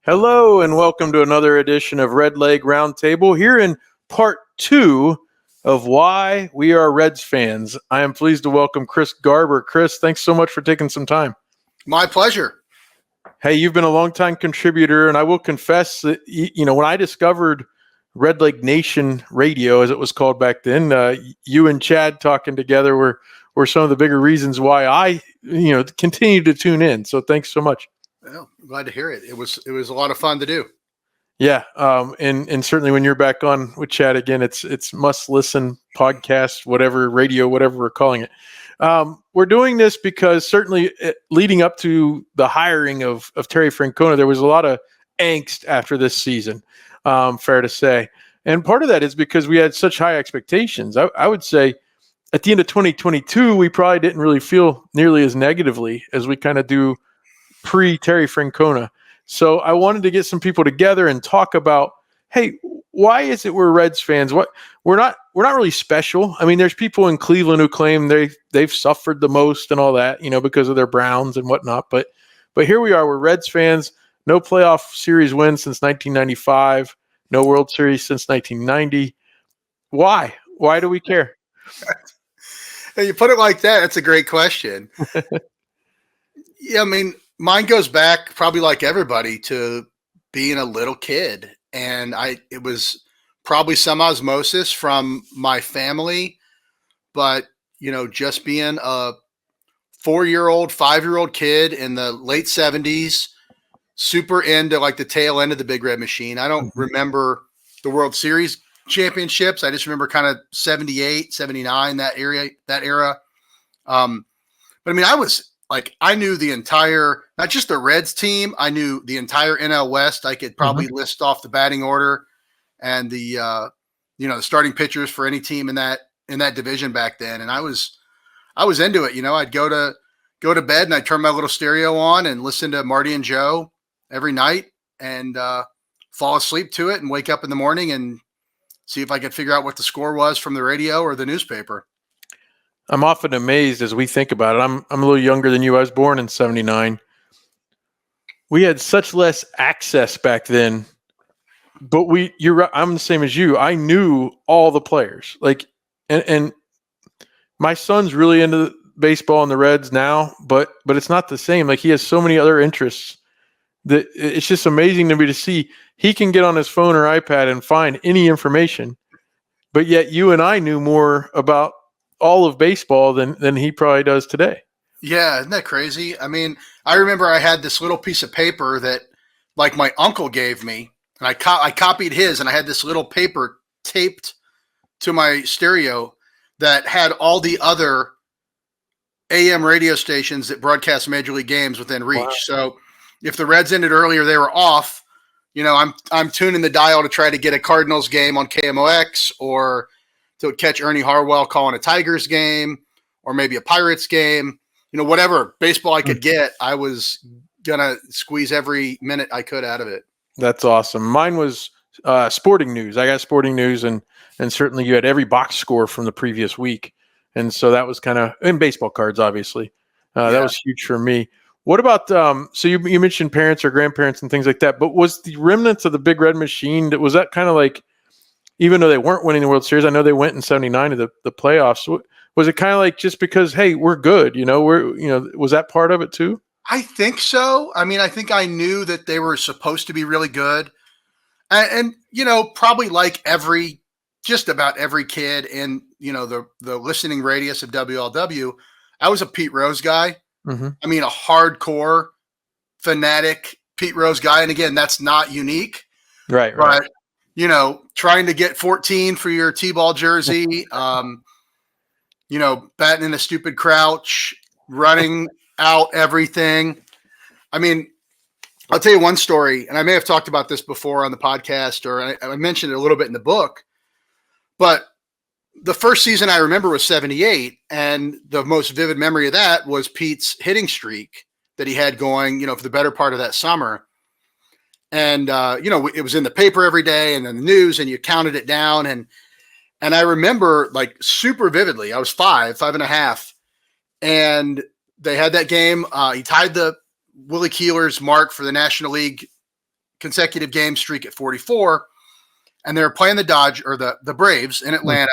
Hello and welcome to another edition of Redleg Roundtable here in part 2 of why we are Reds fans. I am pleased to welcome Christ Garber. Chris, thanks so much for taking some time. My pleasure. Hey, you've been a longtime contributor, and I will confess that, when I discovered Redleg Nation Radio, as it was called back then, you and Chad talking together were some of the bigger reasons why I, continue to tune in. So thanks so much. Well, I'm glad to hear it. It was a lot of fun to do. Yeah, and certainly when you're back on with Chad again, it's must listen podcast, whatever radio, whatever we're calling it. We're doing this because certainly leading up to the hiring of Terry Francona, there was a lot of angst after this season, fair to say, and part of that is because we had such high expectations. I would say at the end of 2022, we probably didn't really feel nearly as negatively as we kind of do pre-Terry Francona. So I wanted to get some people together and talk about, hey, why is it we're Reds fans? What we're not really special. I mean, there's people in Cleveland who claim they've suffered the most and all that, because of their Browns and whatnot. But here we are, we're Reds fans. No playoff series win since 1995. No World Series since 1990. Why? Why do we care? Hey, you put it like that. That's a great question. Yeah, I mean, mine goes back probably like everybody to being a little kid. And it was probably some osmosis from my family, but, just being a 4-year-old, 5-year-old kid in the late 70s, super into like the tail end of the Big Red Machine. I don't remember the World Series championships. I just remember kind of 78, 79, that era. But I mean, I knew the entire, not just the Reds team, I knew the entire NL West. I could probably list off the batting order and the starting pitchers for any team in that division back then. And I was into it. I'd go to bed and I'd turn my little stereo on and listen to Marty and Joe every night and fall asleep to it and wake up in the morning and see if I could figure out what the score was from the radio or the newspaper. I'm often amazed as we think about it. I'm a little younger than you. I was born in 79. We had such less access back then, but I'm the same as you. I knew all the players. And my son's really into baseball and the Reds now, but it's not the same. Like, he has so many other interests that it's just amazing to me to see he can get on his phone or iPad and find any information. But yet you and I knew more about all of baseball than he probably does today. Yeah, isn't that crazy? I mean, I remember I had this little piece of paper that like my uncle gave me, and I copied his, and I had this little paper taped to my stereo that had all the other AM radio stations that broadcast Major League games within reach. Wow. So if the Reds ended earlier, they were off. I'm tuning the dial to try to get a Cardinals game on KMOX, or to catch Ernie Harwell calling a Tigers game, or maybe a Pirates game, whatever baseball I could get, I was going to squeeze every minute I could out of it. That's awesome. Mine was sporting news. I got sporting news, and certainly you had every box score from the previous week. And so that was kind of, and baseball cards, obviously. That was huge for me. What about, so you mentioned parents or grandparents and things like that, but was the remnants of the Big Red Machine, was that kind of like, even though they weren't winning the World Series, I know they went in 79 to the playoffs. Was it kind of like just because, hey, we're good, was that part of it too? I think so. I mean, I think I knew that they were supposed to be really good. And probably like just about every kid in, the listening radius of WLW, I was a Pete Rose guy. Mm-hmm. I mean, a hardcore fanatic Pete Rose guy. And again, that's not unique. Right. But, trying to get 14 for your T-ball jersey, batting in a stupid crouch, running out everything. I mean, I'll tell you one story, and I may have talked about this before on the podcast, or I mentioned it a little bit in the book, but the first season I remember was 78, and the most vivid memory of that was Pete's hitting streak that he had going, for the better part of that summer. And, it was in the paper every day and in the news, and you counted it down. And I remember like super vividly, I was 5.5. And they had that game. He tied the Willie Keeler's mark for the National League consecutive game streak at 44, and they were playing the Braves in Atlanta.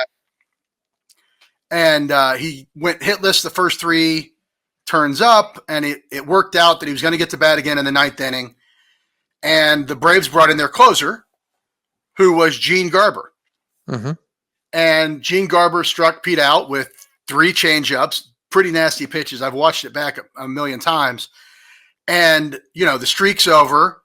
And he went hitless the first 3 turns up, and it worked out that he was going to get to bat again in the 9th inning. And the Braves brought in their closer, who was Gene Garber. Mm-hmm. And Gene Garber struck Pete out with 3 changeups, pretty nasty pitches. I've watched it back a million times. And, the streak's over.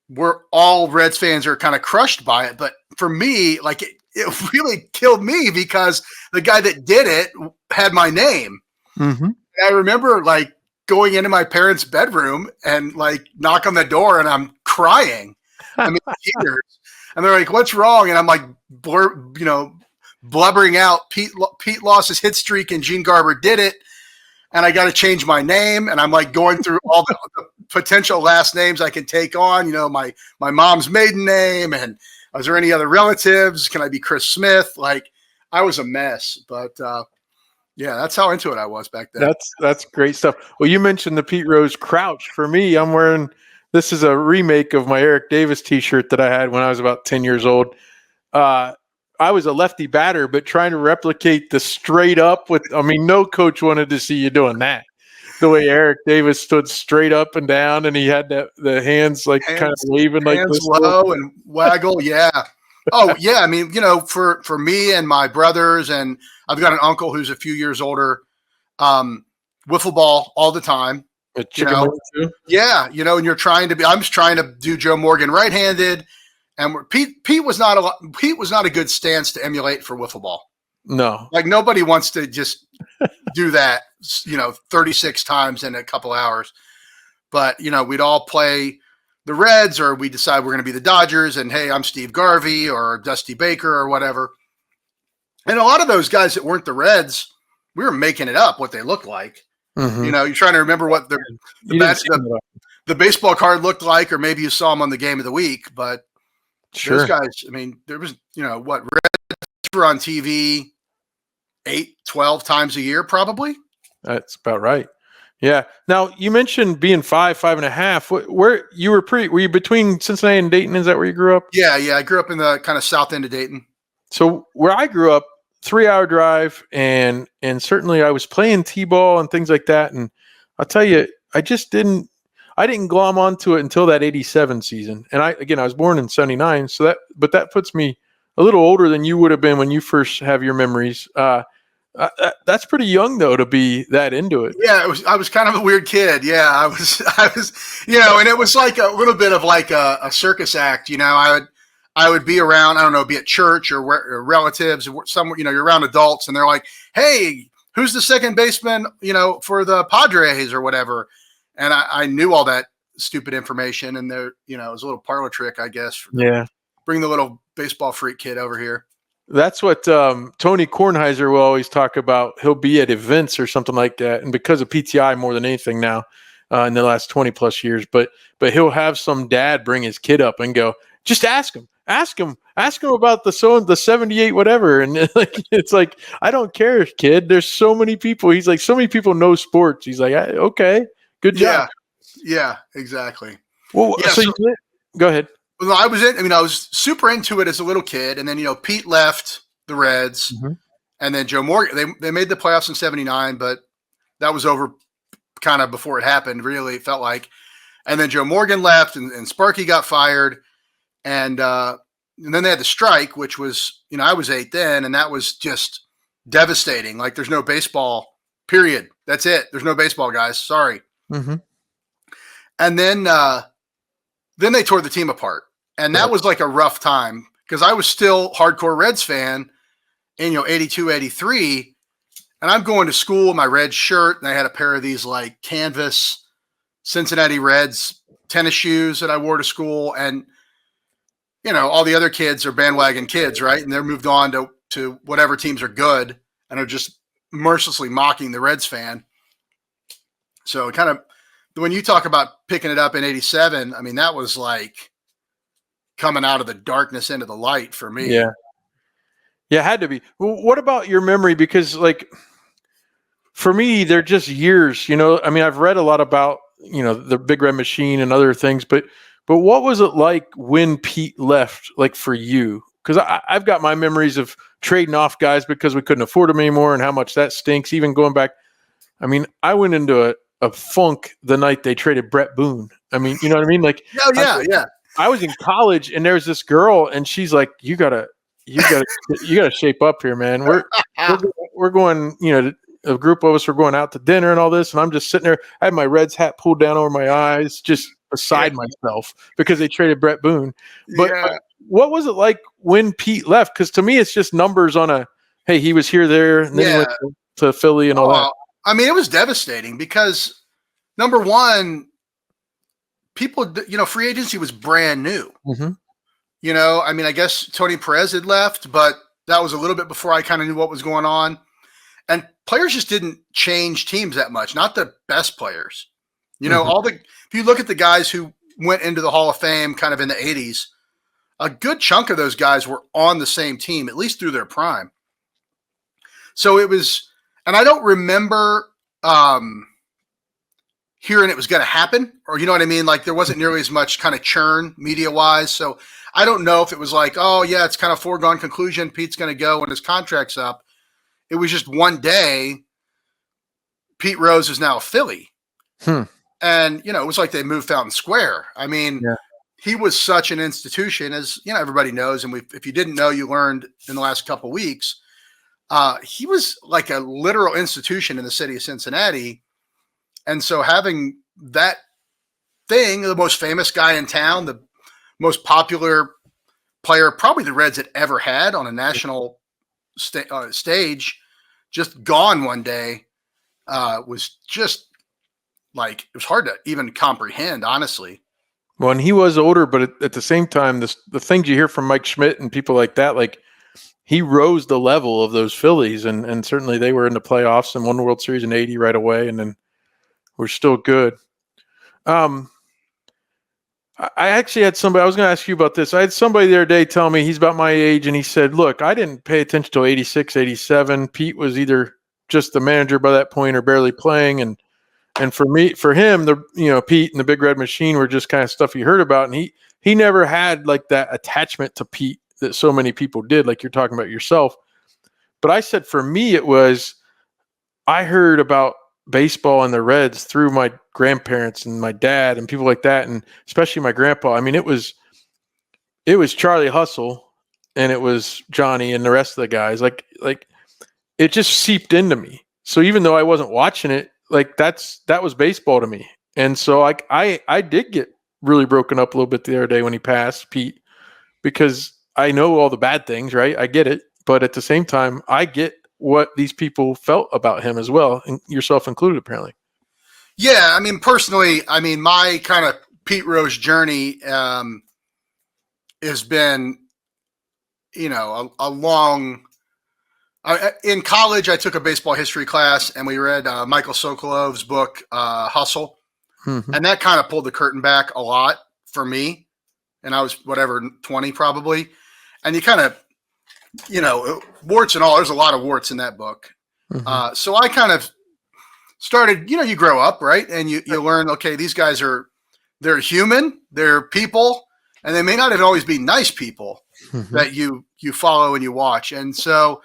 We're all Reds fans are kind of crushed by it. But for me, like it really killed me because the guy that did it had my name. Mm-hmm. And I remember like going into my parents' bedroom and like knock on the door and I'm crying. I mean, tears. And they're like, "What's wrong?" And I'm like, blubbering out. Pete lost his hit streak and Gene Garber did it. And I got to change my name. And I'm like going through all the potential last names I can take on, my mom's maiden name. And is there any other relatives? Can I be Chris Smith? Like I was a mess, but yeah, that's how into it I was back then. That's great stuff. Well, you mentioned the Pete Rose crouch. For me, I'm wearing, this is a remake of my Eric Davis t-shirt that I had when I was about 10 years old. I was a lefty batter, but trying to replicate the straight up no coach wanted to see you doing that. The way Eric Davis stood straight up and down, and he had the hands kind of waving like this. Low and waggle. Yeah. Oh yeah. I mean, for me and my brothers, and I've got an uncle who's a few years older, wiffle ball all the time. Yeah. And I'm just trying to do Joe Morgan right-handed. And Pete was not a good stance to emulate for wiffle ball. No, like nobody wants to just do that, 36 times in a couple hours. But we'd all play the Reds, or we decide we're going to be the Dodgers. And hey, I'm Steve Garvey or Dusty Baker or whatever. And a lot of those guys that weren't the Reds, we were making it up what they looked like. Mm-hmm. You're trying to remember what the baseball card looked like, or maybe you saw them on the Game of the Week, but. Sure. Those guys, I mean, there was, Reds were on TV 8, 12 times a year, probably. That's about right. Yeah. Now, you mentioned being 5.5. Where you were were you between Cincinnati and Dayton? Is that where you grew up? Yeah. I grew up in the kind of south end of Dayton. So where I grew up, 3-hour drive, and certainly I was playing T-ball and things like that. And I'll tell you, I didn't glom onto it until that 87 season. And I was born in 79. But that puts me a little older than you would have been when you first have your memories. That's pretty young though, to be that into it. Yeah. I was kind of a weird kid. Yeah. I was, and it was like a little bit of like a circus act, I would be around, I don't know, be at church or relatives or somewhere, you're around adults and they're like, "Hey, who's the second baseman, for the Padres or whatever." And I knew all that stupid information, and there, it was a little parlor trick, I guess. Yeah. Bring the little baseball freak kid over here. That's what Tony Kornheiser will always talk about. He'll be at events or something like that. And because of PTI more than anything now in the last 20 plus years, but he'll have some dad bring his kid up and go, "Just ask him about the 78, whatever." And it's like, "I don't care, kid. There's so many people." He's like, "So many people know sports." He's like, "Okay. Good job." Yeah, exactly. Well, yeah, go ahead. Well, I was super into it as a little kid, and then Pete left the Reds, mm-hmm. and then Joe Morgan. They made the playoffs in '79, but that was over kind of before it happened. Really, it felt like. And then Joe Morgan left, and Sparky got fired, and then they had the strike, which was I was 8 then, and that was just devastating. Like, there's no baseball. Period. That's it. There's no baseball, guys. Sorry. Mm-hmm. And then they tore the team apart. And that was like a rough time because I was still hardcore Reds fan in 82, 83. And I'm going to school in my red shirt, and I had a pair of these like canvas Cincinnati Reds tennis shoes that I wore to school. And, all the other kids are bandwagon kids, right? And they're moved on to whatever teams are good and are just mercilessly mocking the Reds fan. So kind of, when you talk about picking it up in 87, I mean, that was like coming out of the darkness into the light for me. Yeah. Yeah, it had to be. Well, what about your memory? Because for me, they're just years, I've read a lot about, the Big Red Machine and other things, but But what was it like when Pete left, like for you? Because I've got my memories of trading off guys because we couldn't afford them anymore and how much that stinks. Even going back, I mean, I went into a funk the night they traded Brett Boone. I mean, you know what I mean? Like, Oh, yeah. I was in college and there's this girl and she's like, you gotta shape up here, man. We're going, a group of us were going out to dinner and all this. And I'm just sitting there. I had my Reds hat pulled down over my eyes, just beside myself because they traded Brett Boone. But what was it like when Pete left? Because to me, it's just numbers on hey, he was here, there, and then he went to Philly and all that. I mean, it was devastating because number one, people, free agency was brand new. Mm-hmm. I mean, I guess Tony Perez had left, but that was a little bit before I kind of knew what was going on. And players just didn't change teams that much, not the best players. If you look at the guys who went into the Hall of Fame kind of in the 80s, a good chunk of those guys were on the same team, at least through their prime. So it was, and I don't remember hearing it was going to happen, or you know what I mean? Like there wasn't nearly as much kind of churn media-wise. So I don't know if it was like, oh yeah, it's kind of foregone conclusion. Pete's going to go when his contract's up. It was just one day, Pete Rose is now a Philly. And, it was like they moved Fountain Square. I mean, he was such an institution, as, everybody knows. And if you didn't know, you learned in the last couple of weeks. He was like a literal institution in the city of Cincinnati. And so having that thing, the most famous guy in town, the most popular player probably the Reds had ever had on a national stage, just gone one day, was just like, it was hard to even comprehend, honestly. Well, and he was older, but at the same time, the things you hear from Mike Schmidt and people like that, like he rose the level of those Phillies, and certainly they were in the playoffs and won the World Series in '80 right away, and then we're still good. I actually had somebody, I was going to ask you about this. I had somebody the other day tell me he's about my age, and he said, look, I didn't pay attention till 86, 87. Pete was either just the manager by that point or barely playing. And for him, Pete and the Big Red Machine were just kind of stuff he heard about. And he never had like that attachment to Pete that so many people did, like you're talking about yourself. But I said, for me, it was, I heard about baseball and the Reds through my grandparents and my dad and people like that, and especially my grandpa. I mean, it was Charlie Hustle and it was Johnny and the rest of the guys. Like it just seeped into me. So even though I wasn't watching it, like that was baseball to me. And so I did get really broken up a little bit the other day when he passed, Pete, because I know all the bad things, right? I get it, but at the same time, I get what these people felt about him as well, and yourself included, apparently. Yeah, I mean, personally, my kind of Pete Rose journey has been, a long. In college, I took a baseball history class, and we read Michael Sokolov's book, Hustle, and that kind of pulled the curtain back a lot for me. And I was 20 probably, and you kind of, warts and all. There's a lot of warts in that book. So I kind of started, you grow up, right? And you learn, okay, these guys they're human, they're people, and they may not always be nice people that you follow and you watch. And so,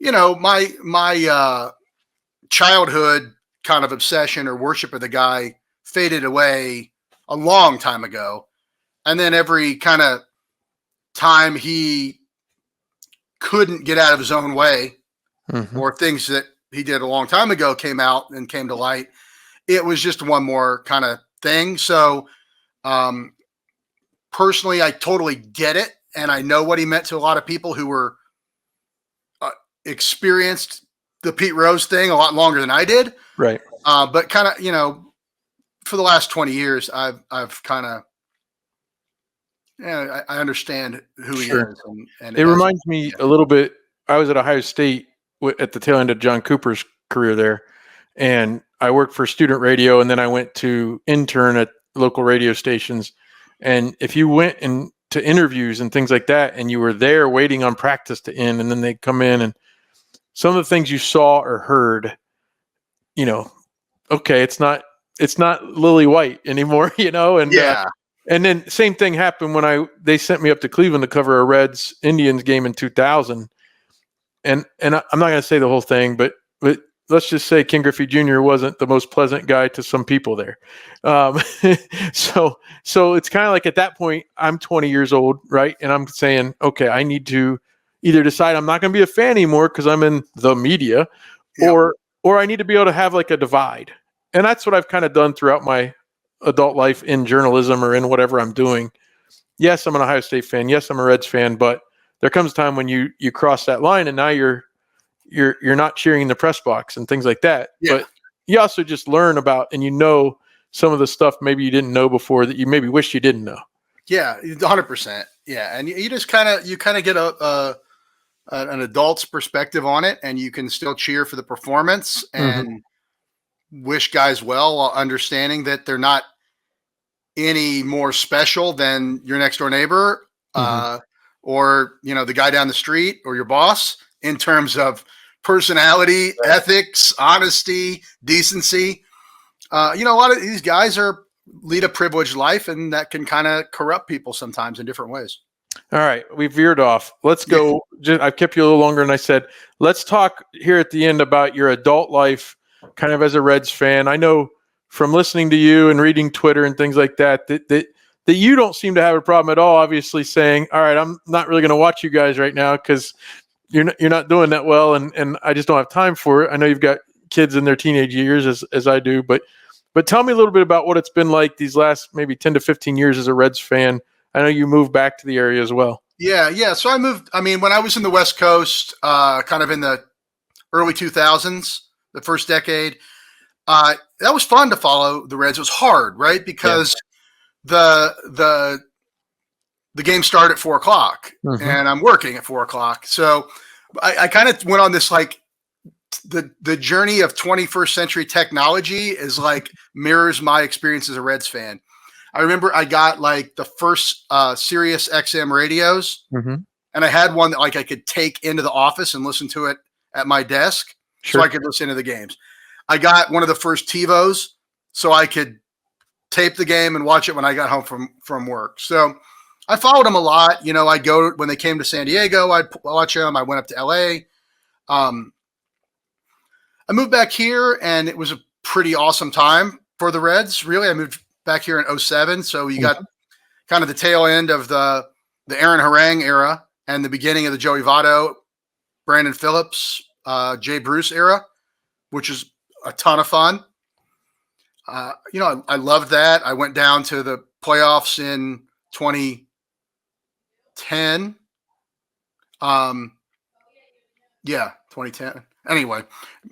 my childhood kind of obsession or worship of the guy faded away a long time ago. And then every kind of time he couldn't get out of his own way, or things that he did a long time ago came out and came to light, it was just one more kind of thing. So personally, I totally get it. And I know what he meant to a lot of people who were experienced the Pete Rose thing a lot longer than I did. Right. But kind of, for the last 20 years, I've kind of, I understand who he is. And it reminds me a little bit. I was at Ohio State at the tail end of John Cooper's career there, and I worked for student radio, and then I went to intern at local radio stations. And if you went to interviews and things like that, and you were there waiting on practice to end, and then they'd come in, and some of the things you saw or heard, okay, it's not Lily White anymore, and And then same thing happened when they sent me up to Cleveland to cover a Reds Indians game in 2000. And I'm not going to say the whole thing, but let's just say Ken Griffey Jr. wasn't the most pleasant guy to some people there. So it's kind of like at that point, I'm 20 years old, right? And I'm saying, okay, I need to either decide I'm not going to be a fan anymore because I'm in the media, or I need to be able to have like a divide. And that's what I've kind of done throughout my adult life in journalism or in whatever I'm doing. Yes, I'm an Ohio State fan. Yes, I'm a Reds fan, but there comes a time when you cross that line and now you're not cheering in the press box and things like that. Yeah. But you also just learn about, and some of the stuff maybe you didn't know before that you maybe wish you didn't know. Yeah, 100%. Yeah, and you just kind of get an adult's perspective on it, and you can still cheer for the performance and wish guys well while understanding that they're not any more special than your next door neighbor or the guy down the street or your boss in terms of personality, ethics, honesty, decency. A lot of these guys lead a privileged life, and that can kind of corrupt people sometimes in different ways. All right, we veered off. Let's go. I've kept you a little longer than I said. Let's talk here at the end about your adult life, kind of as a Reds fan. I know from listening to you and reading Twitter and things like that you don't seem to have a problem at all. Obviously, saying, "All right, I'm not really going to watch you guys right now because you're not doing that well, and I just don't have time for it." I know you've got kids in their teenage years as I do, but tell me a little bit about what it's been like these last maybe 10 to 15 years as a Reds fan. I know you moved back to the area as well. Yeah. So I moved. I mean, when I was in the West Coast, kind of in the early 2000s, the first decade, that was fun to follow the Reds. It was hard, right? Because the game started at 4:00 and I'm working at 4:00. So I kind of went on this, like, the journey of 21st century technology is like mirrors my experience as a Reds fan. I remember I got like the first Sirius XM radios, and I had one that like I could take into the office and listen to it at my desk, so I could listen to the games. I got one of the first TiVos, so I could tape the game and watch it when I got home from work. So I followed them a lot. I'd go when they came to San Diego, I'd watch them. I went up to LA. I moved back here, and it was a pretty awesome time for the Reds. Really, I moved back here in 2007. So you got kind of the tail end of the Aaron Harang era and the beginning of the Joey Votto, Brandon Phillips, Jay Bruce era, which is a ton of fun. I loved that. I went down to the playoffs in 2010. 2010. Anyway,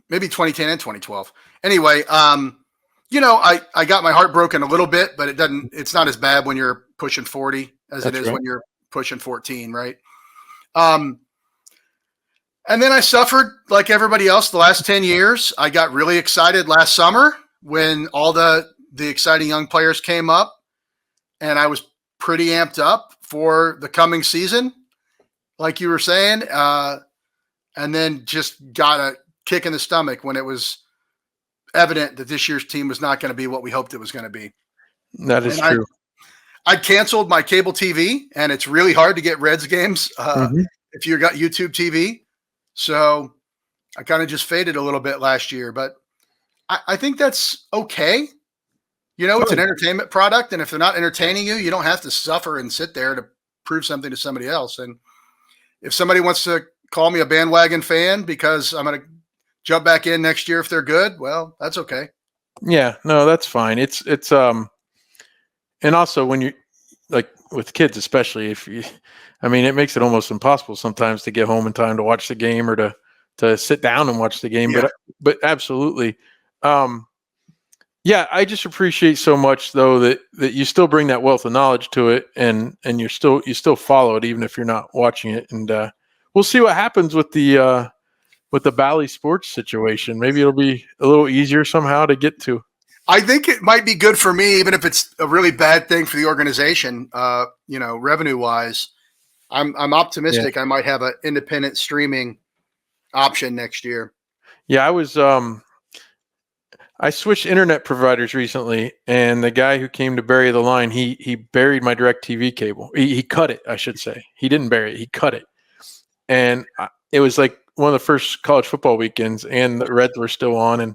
maybe 2010 and 2012. Anyway, I got my heart broken a little bit, but it's not as bad when you're pushing 40 as it is when you're pushing 14, right? And then I suffered like everybody else the last 10 years. I got really excited last summer when all the exciting young players came up, and I was pretty amped up for the coming season, like you were saying, and then just got a kick in the stomach when it was evident that this year's team was not going to be what we hoped it was going to be. That is true. I canceled my cable TV, and it's really hard to get Reds games if you got YouTube TV. So I kind of just faded a little bit last year, but I think that's okay. It's an entertainment product, and if they're not entertaining you, you don't have to suffer and sit there to prove something to somebody else. And if somebody wants to call me a bandwagon fan because I'm going to jump back in next year if they're good, well, that's okay. Yeah, no, that's fine. It's and also when you, like with kids, especially it makes it almost impossible sometimes to get home in time to watch the game or to sit down and watch the game. Yeah. But absolutely. I just appreciate so much though that you still bring that wealth of knowledge to it and you still follow it even if you're not watching it. And we'll see what happens with the Bally Sports situation. Maybe it'll be a little easier somehow to get to. I think it might be good for me, even if it's a really bad thing for the organization, revenue wise. I'm optimistic. I might have an independent streaming option next year. Yeah, I I switched internet providers recently, and the guy who came to bury the line, he buried my DirecTV cable. He cut it, I should say. He didn't bury it. He cut it. And it was like one of the first college football weekends, and the Reds were still on.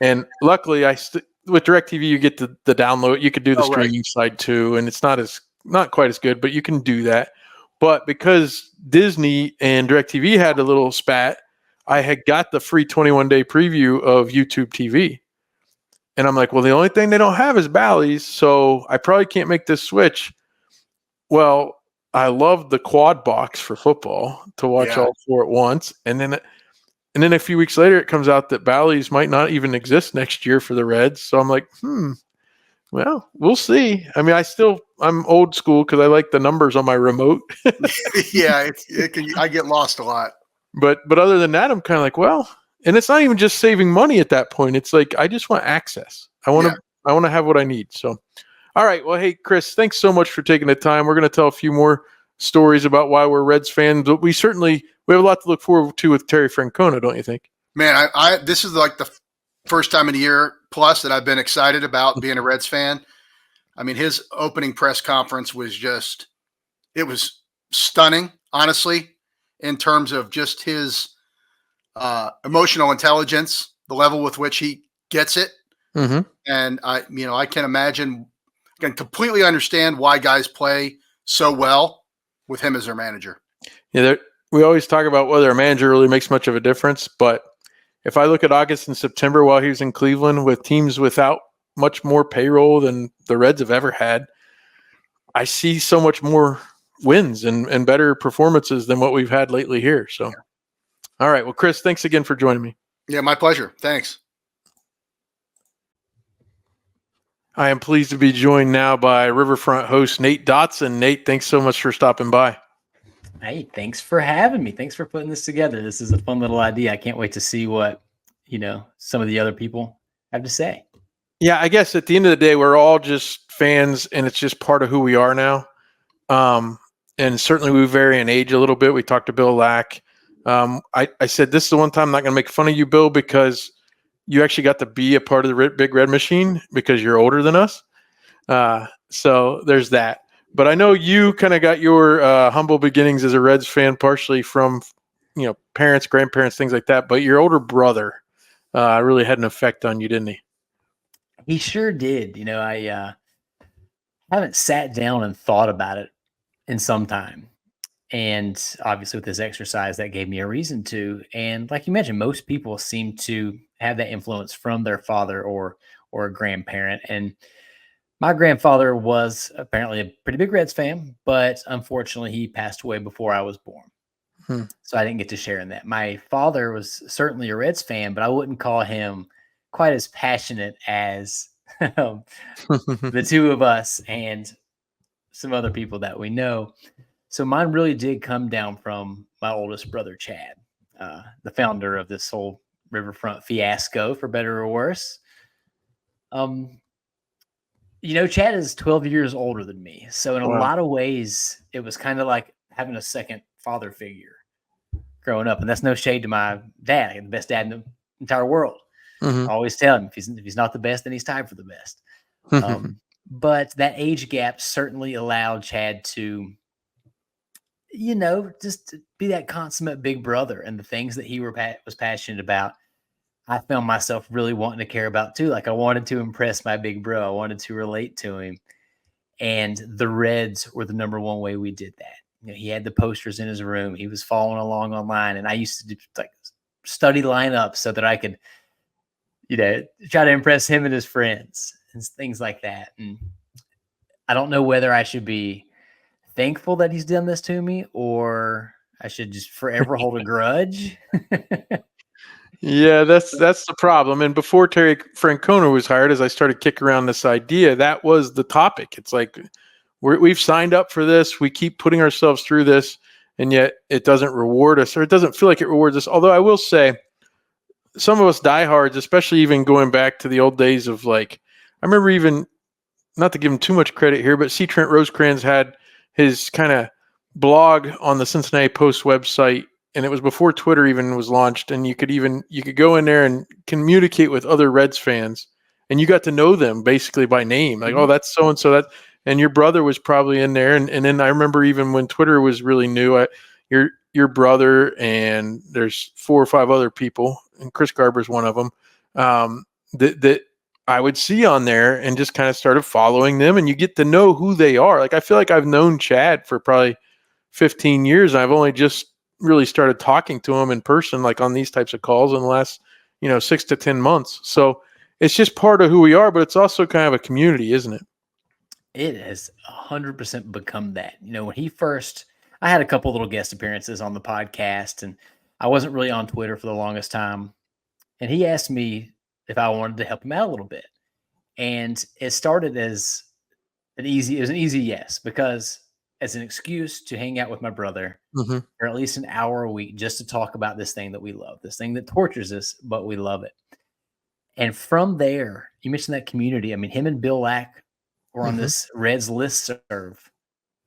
And luckily, with DirecTV, you get the download. You could do the streaming side too, and it's not quite as good, but you can do that. But because Disney and DirecTV had a little spat, I had got the free 21-day preview of YouTube TV. And I'm like, well, the only thing they don't have is Bally's, so I probably can't make this switch. Well, I love the quad box for football to watch all four at once. And then a few weeks later, it comes out that Bally's might not even exist next year for the Reds. So I'm like, well, we'll see. I mean, I'm old school because I like the numbers on my remote. Yeah, I get lost a lot. But other than that, I'm kind of like, well, and it's not even just saving money at that point. It's like I just want access. I want to have what I need. So, all right. Well, hey, Chris, thanks so much for taking the time. We're going to tell a few more stories about why we're Reds fans, but we have a lot to look forward to with Terry Francona, don't you think? Man, this is like the first time in a year plus that I've been excited about being a Reds fan. I mean, his opening press conference was it was stunning, honestly, in terms of just his emotional intelligence, the level with which he gets it. Mm-hmm. And I can completely understand why guys play so well with him as their manager. Yeah, we always talk about whether a manager really makes much of a difference, but if I look at August and September while he was in Cleveland with teams without much more payroll than the Reds have ever had, I see so much more wins and better performances than what we've had lately here. So, all right. Well, Chris, thanks again for joining me. Yeah, my pleasure. Thanks. I am pleased to be joined now by Riverfront host Nate Dotson. Nate, thanks so much for stopping by. Hey, thanks for having me. Thanks for putting this together. This is a fun little idea. I can't wait to see what, some of the other people have to say. Yeah, I guess at the end of the day, we're all just fans, and it's just part of who we are now. And certainly we vary in age a little bit. We talked to Bill Lack. I said, this is the one time I'm not going to make fun of you, Bill, because you actually got to be a part of the Big Red Machine because you're older than us. So there's that. But I know you kind of got your humble beginnings as a Reds fan, partially from, parents, grandparents, things like that. But your older brother really had an effect on you, didn't he? He sure did. I haven't sat down and thought about it in some time. And obviously with this exercise, that gave me a reason to. And like you mentioned, most people seem to have that influence from their father or a grandparent. And my grandfather was apparently a pretty big Reds fan, but unfortunately he passed away before I was born. So I didn't get to share in that. My father was certainly a Reds fan, but I wouldn't call him quite as passionate as the two of us and some other people that we know. So mine really did come down from my oldest brother, Chad, the founder of this whole Riverfront fiasco, for better or worse. Chad is 12 years older than me. So in a lot of ways, it was kind of like having a second father figure growing up. And that's no shade to my dad. I got the best dad in the entire world. I always tell him, if he's not the best, then he's tied for the best. But that age gap certainly allowed Chad to, just be that consummate big brother, and the things that he was passionate about, I found myself really wanting to care about too. Like I wanted to impress my big bro. I wanted to relate to him. And the Reds were the number one way we did that. He had the posters in his room. He was following along online. And I used to study lineups so that I could, try to impress him and his friends and things like that. And I don't know whether I should be thankful that he's done this to me or I should just forever hold a grudge. Yeah, that's the problem. And before Terry Francona was hired, as I started kicking around this idea, that was the topic. It's like we've signed up for this. We keep putting ourselves through this, and yet it doesn't reward us, or it doesn't feel like it rewards us. Although I will say, some of us diehards, especially even going back to the old days of I remember even, not to give him too much credit here, but C. Trent Rosecrans had his kind of blog on the Cincinnati Post website and it was before Twitter even was launched, and you could go in there and communicate with other Reds fans, and you got to know them basically by name. Like, oh, that's so and so, that, and your brother was probably in there, and then I remember even when Twitter was really new, your brother and there's 4 or 5 other people, and Chris Garber is one of them, that I would see on there, and just kind of started following them, and you get to know who they are. Like, I feel like I've known Chad for probably 15 years, and I've only just really started talking to him in person, like on these types of calls, in the last 6 to 10 months. So it's just part of who we are, but it's also kind of a community, isn't it? It has 100% become that. When he first, I had a couple little guest appearances on the podcast, and I wasn't really on Twitter for the longest time. And he asked me if I wanted to help him out a little bit. And it started as an easy yes, because as an excuse to hang out with my brother for at least an hour a week, just to talk about this thing that we love, this thing that tortures us, but we love it. And from there, you mentioned that community. I mean, him and Bill Lack were on this Reds listserv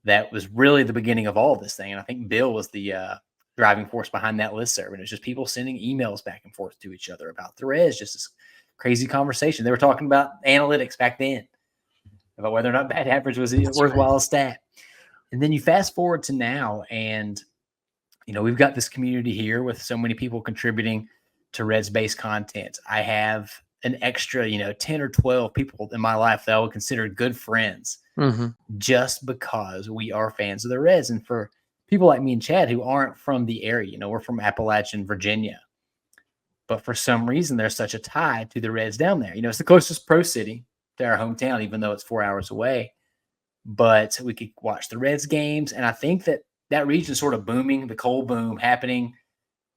that was really the beginning of all this thing. And I think Bill was the driving force behind that listserv. And it was just people sending emails back and forth to each other about the Reds, just this crazy conversation. They were talking about analytics back then, about whether or not bat average was a worthwhile stat. And then you fast forward to now, and we've got this community here with so many people contributing to Reds-based content. I have an extra, 10 or 12 people in my life that I would consider good friends, just because we are fans of the Reds. And for people like me and Chad who aren't from the area, we're from Appalachian, Virginia, but for some reason there's such a tie to the Reds down there. It's the closest pro city to our hometown, even though it's 4 hours away. But we could watch the Reds games, and I think that region is sort of booming, the coal boom happening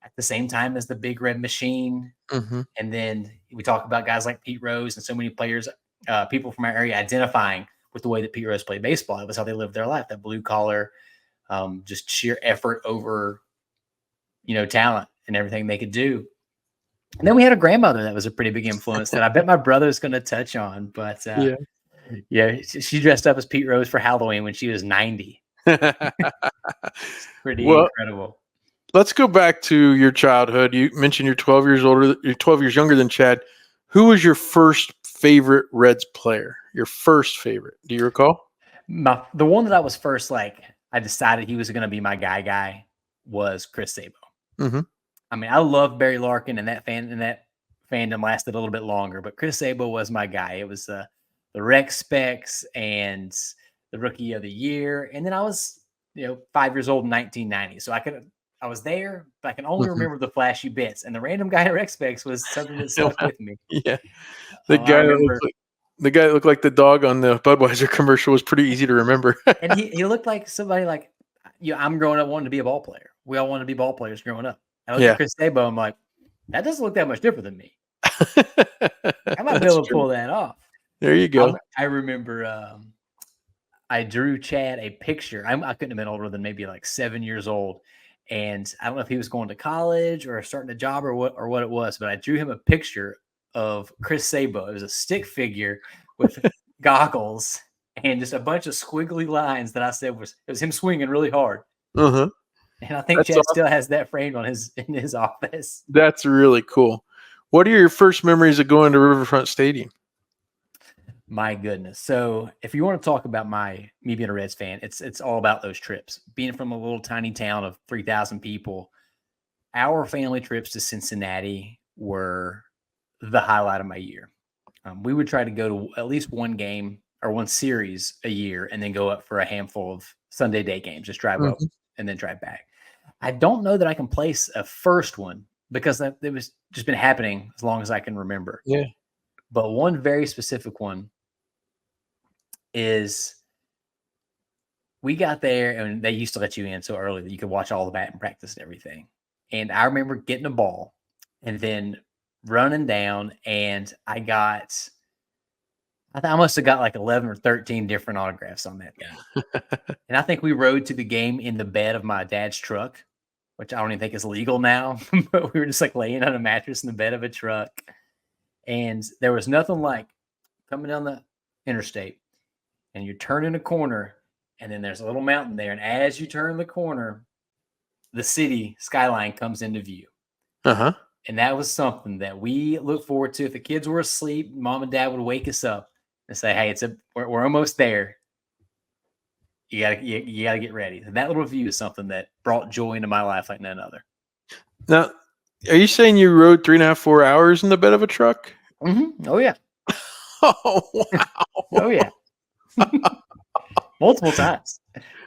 at the same time as the Big Red Machine. And then we talk about guys like Pete Rose and so many players, people from our area identifying with the way that Pete Rose played baseball. It was how they lived their life, that blue collar, just sheer effort over, talent and everything they could do. And then we had a grandmother that was a pretty big influence that I bet my brother's going to touch on. But she dressed up as Pete Rose for Halloween when she was 90. Pretty incredible. Let's go back to your childhood. You mentioned you're 12 years older. You're 12 years younger than Chad. Who was your first favorite Reds player? Your first favorite? Do you recall? The one that I was first, I decided he was going to be my guy was Chris Sabo. I mean, I love Barry Larkin, and that fandom lasted a little bit longer, but Chris Sabo was my guy. It was the rec specs and the rookie of the year. And then I was, 5 years old in 1990. So I was there, but I can only remember the flashy bits. And the random guy in rec specs was something that stuck with me. Yeah. The guy that looked like the dog on the Budweiser commercial was pretty easy to remember. And he looked like somebody I'm growing up wanting to be a ball player. We all wanted to be ball players growing up. I looked at Chris Sabo, I'm like, that doesn't look that much different than me. I might be able to pull that off. There you go. I remember I drew Chad a picture. I couldn't have been older than maybe 7 years old. And I don't know if he was going to college or starting a job or what it was, but I drew him a picture of Chris Sabo. It was a stick figure with goggles and just a bunch of squiggly lines that I said it was him swinging really hard. And I think Chad still has that framed in his office. That's really cool. What are your first memories of going to Riverfront Stadium? My goodness. So if you want to talk about me being a Reds fan, it's all about those trips. Being from a little tiny town of 3,000 people, our family trips to Cincinnati were the highlight of my year. We would try to go to at least one game or one series a year and then go up for a handful of Sunday day games, just drive up and then drive back. I don't know that I can place a first one because it was just been happening as long as I can remember. Yeah. But one very specific one is we got there and they used to let you in so early that you could watch all the batting practice and everything. And I remember getting a ball and then running down, and I must have got 11 or 13 different autographs on that thing. And I think we rode to the game in the bed of my dad's truck, which I don't even think is legal now, but we were just laying on a mattress in the bed of a truck. And there was nothing like coming down the interstate and you turn in a corner and then there's a little mountain there. And as you turn the corner, the city skyline comes into view. Uh-huh. And that was something that we look forward to. If the kids were asleep, mom and dad would wake us up and say, "Hey, we're almost there. You gotta get ready." And that little view is something that brought joy into my life like none other. Now, are you saying you rode 3.5, 4 hours in the bed of a truck? Mm-hmm. Oh yeah. Oh, wow. Oh yeah. Multiple times.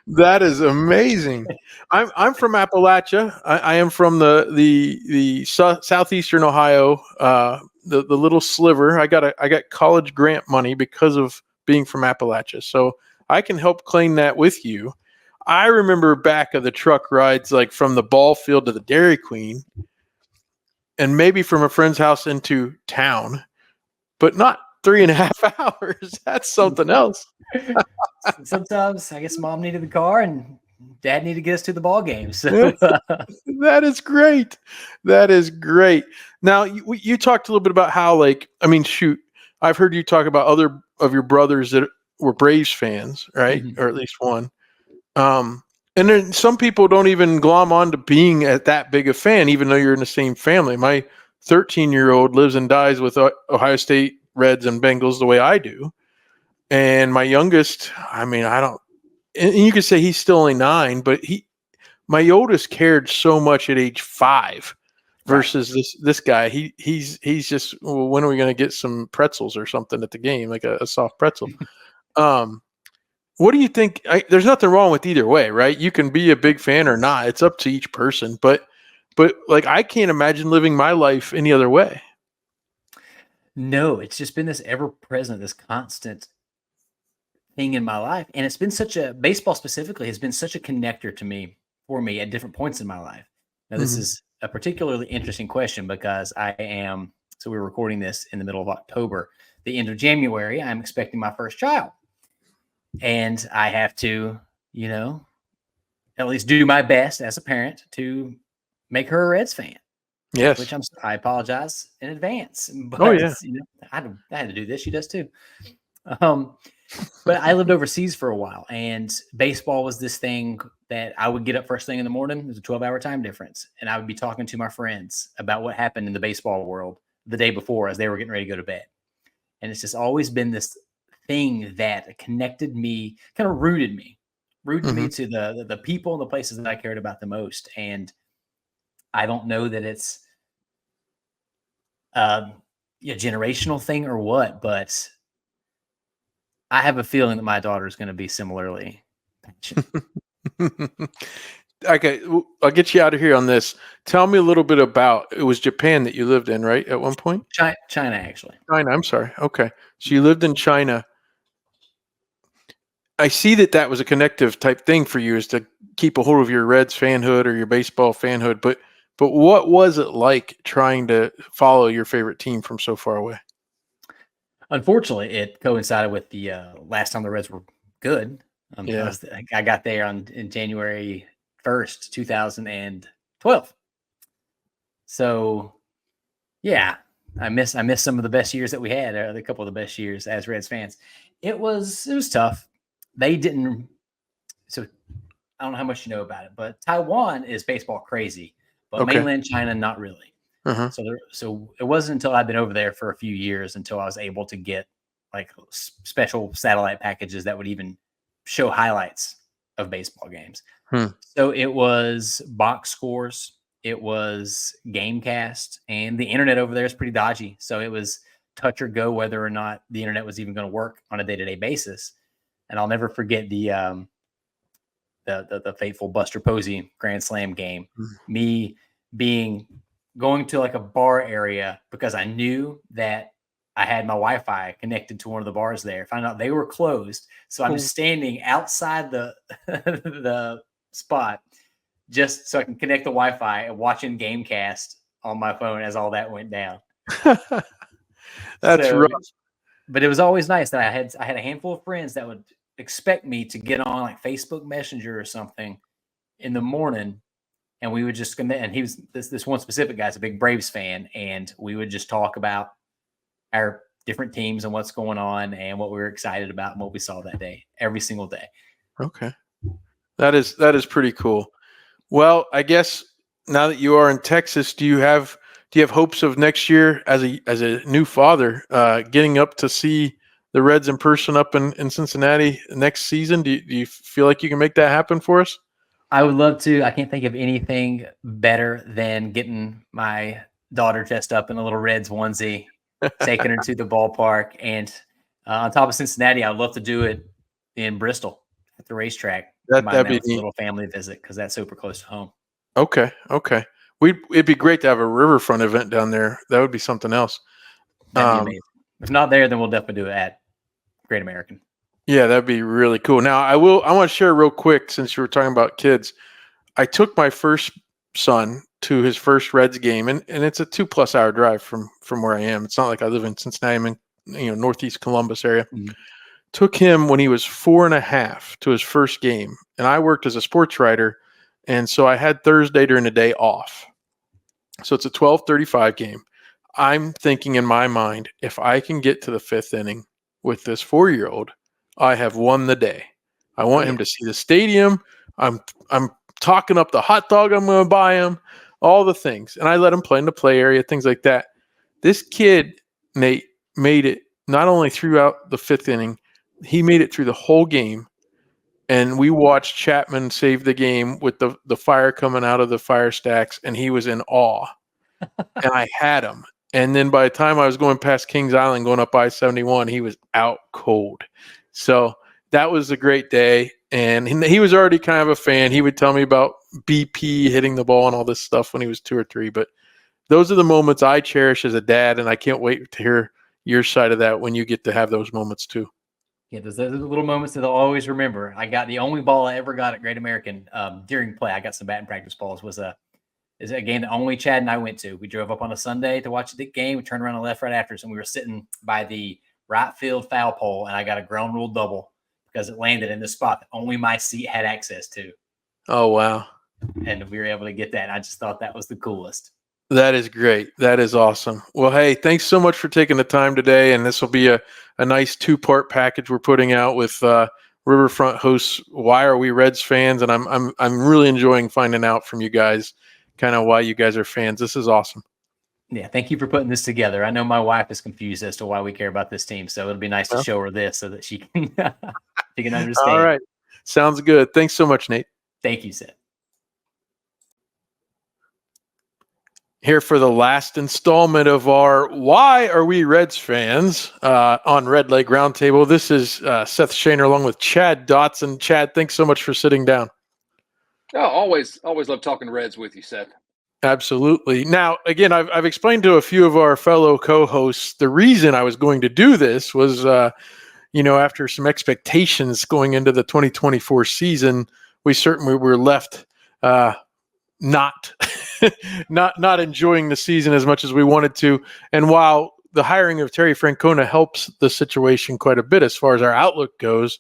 That is amazing. I'm from Appalachia. I am from the southeastern Ohio, the little sliver. I got college grant money because of being from Appalachia, so I can help claim that with you. I remember back of the truck rides, like from the ball field to the Dairy Queen, and maybe from a friend's house into town, but not 3.5 hours. That's something else. Sometimes I guess mom needed the car and dad needed to get us to the ball game. So That is great. That is great. Now you talked a little bit about how, like, I mean, shoot, I've heard you talk about other of your brothers that were Braves fans, right? Mhm. Or at least one. And then some people don't even glom on to being at that big a fan, even though you're in the same family. My 13-year-old lives and dies with Ohio State Reds and Bengals the way I do. And my youngest, I mean, I don't, and you could say he's still only 9, but my oldest cared so much at age 5 versus this guy. He's just, well, when are we going to get some pretzels or something at the game, like a soft pretzel? What do you think? There's nothing wrong with either way, right? You can be a big fan or not. It's up to each person. But like, I can't imagine living my life any other way. No, it's just been this ever present, this constant thing in my life. And it's been baseball specifically has been such a connector for me at different points in my life. Now, this is a particularly interesting question because so we're recording this in the middle of October. The end of January, I'm expecting my first child. And I have to, at least do my best as a parent to make her a Reds fan. Yes. Which I apologize in advance. But, I had to do this. She does too. But I lived overseas for a while, and baseball was this thing that I would get up first thing in the morning. There's a 12-hour time difference, and I would be talking to my friends about what happened in the baseball world the day before as they were getting ready to go to bed. And it's just always been this thing that connected me, kind of rooted me to the people and the places that I cared about the most. And I don't know that it's a generational thing or what, but I have a feeling that my daughter is going to be similarly passionate. Okay, I'll get you out of here on this. Tell me a little bit about, it was Japan that you lived in, right, at one point? China, actually. China, I'm sorry. Okay. So you lived in China. I see that was a connective type thing for you, is to keep a hold of your Reds fanhood or your baseball fanhood. But what was it like trying to follow your favorite team from so far away? Unfortunately, it coincided with the last time the Reds were good. Yeah. I got there in January 1st, 2012. So, yeah, I miss some of the best years that we had. A couple of the best years as Reds fans. It was tough. They didn't. So I don't know how much you know about it, but Taiwan is baseball crazy, but mainland China not really. Uh-huh. So it wasn't until I'd been over there for a few years until I was able to get like special satellite packages that would even show highlights of baseball games. So it was box scores, it was Gamecast, and the internet over there is pretty dodgy. So it was touch or go whether or not the internet was even going to work on a day-to-day basis. And I'll never forget the fateful Buster Posey Grand Slam game. Me going to like a bar area because I knew that I had my Wi-Fi connected to one of the bars there. Found out they were closed, so I'm just standing outside the the spot just so I can connect the Wi-Fi and watching Gamecast on my phone as all that went down. That's rough. But it was always nice that I had a handful of friends that would expect me to get on like Facebook Messenger or something in the morning, and we would just connect. And he was this one specific guy's a big Braves fan, and we would just talk about our different teams and what's going on and what we were excited about and what we saw that day, every single day. Okay, that is pretty cool. Well, I guess now that you are in Texas, do you have hopes of next year as a new father, getting up to see the Reds in person up in Cincinnati next season? Do you feel like you can make that happen for us? I would love to. I can't think of anything better than getting my daughter dressed up in a little Reds onesie, taking her to the ballpark, and on top of Cincinnati, I'd love to do it in Bristol at the racetrack. Combine That'd that be with a neat. little family visit because that's super close to home. Okay, okay. It'd be great to have a Riverfront event down there. That would be something else. That'd be Um, amazing. If not there, then we'll definitely do it at Great American. yeah, that'd be really cool. Now, I want to share real quick since you were talking about kids. I took my first son to his first Reds game, and it's a 2+ hour drive from where I am. It's not like I live in Cincinnati. I'm in northeast Columbus area. Mhm. Took him when he was 4.5 to his first game, and I worked as a sports writer, and so I had Thursday during the day off. So it's a 12:35 game. I'm thinking in my mind, if I can get to the fifth inning with this 4-year-old, I have won the day. I Oh want him yeah. to see the stadium. I'm talking up the hot dog I'm going to buy him, all the things, and I let him play in the play area, things like that. This kid, Nate, made it not only throughout the fifth inning, he made it through the whole game. And we watched Chapman save the game with the fire coming out of the fire stacks, and he was in awe. And I had him. And then by the time I was going past Kings Island, going up I-71, he was out cold. So that was a great day. And he was already kind of a fan. He would tell me about BP hitting the ball and all this stuff when he was 2 or 3. But those are the moments I cherish as a dad, and I can't wait to hear your side of that when you get to have those moments too. Yeah, those little moments that they'll always remember. I got the only ball I ever got at Great American during play. I got some batting practice balls. Is a game that only Chad and I went to. We drove up on a Sunday to watch the game. We turned around and left right after us, and we were sitting by the right field foul pole, and I got a ground rule double because it landed in the spot that only my seat had access to, Oh, wow. and we were able to get that. And I just thought that was the coolest. That is great. That is awesome. Well, hey, thanks so much for taking the time today. And this will be a nice 2-part package we're putting out with Riverfront hosts. Why are we Reds fans? And I'm really enjoying finding out from you guys kind of why you guys are fans. This is awesome. Yeah, thank you for putting this together. I know my wife is confused as to why we care about this team, so it'll be nice to Well, show her this so that she can she can all understand. right. Sounds good. Thanks so much, Nate. Thank you, Seth. Here for the last installment of our Why Are We Reds Fans on Redleg Roundtable. This is Seth Shaner along with Chad Dotson. Chad, thanks so much for sitting down. Oh, always love talking Reds with you, Seth. Absolutely. Now, again, I've explained to a few of our fellow co-hosts the reason I was going to do this was, after some expectations going into the 2024 season, we certainly were left not not enjoying the season as much as we wanted to. And while the hiring of Terry Francona helps the situation quite a bit as far as our outlook goes,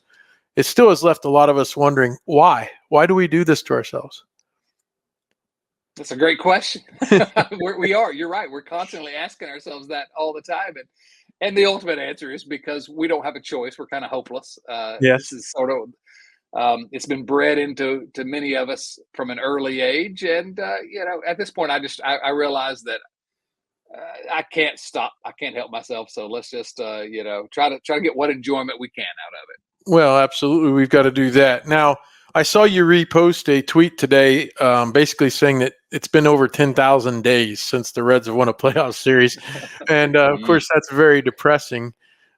it still has left a lot of us wondering why. Why do we do this to ourselves? That's a great question. we are. You're right. We're constantly asking ourselves that all the time, and the ultimate answer is because we don't have a choice. We're kind of hopeless. Yes. This is sort of it's been bred into many of us from an early age, and at this point, I realize that I can't stop. I can't help myself. So let's just try to get what enjoyment we can out of it. Well, absolutely. We've got to do that. Now, I saw you repost a tweet today basically saying that it's been over 10,000 days since the Reds have won a playoff series. And, of course, that's very depressing.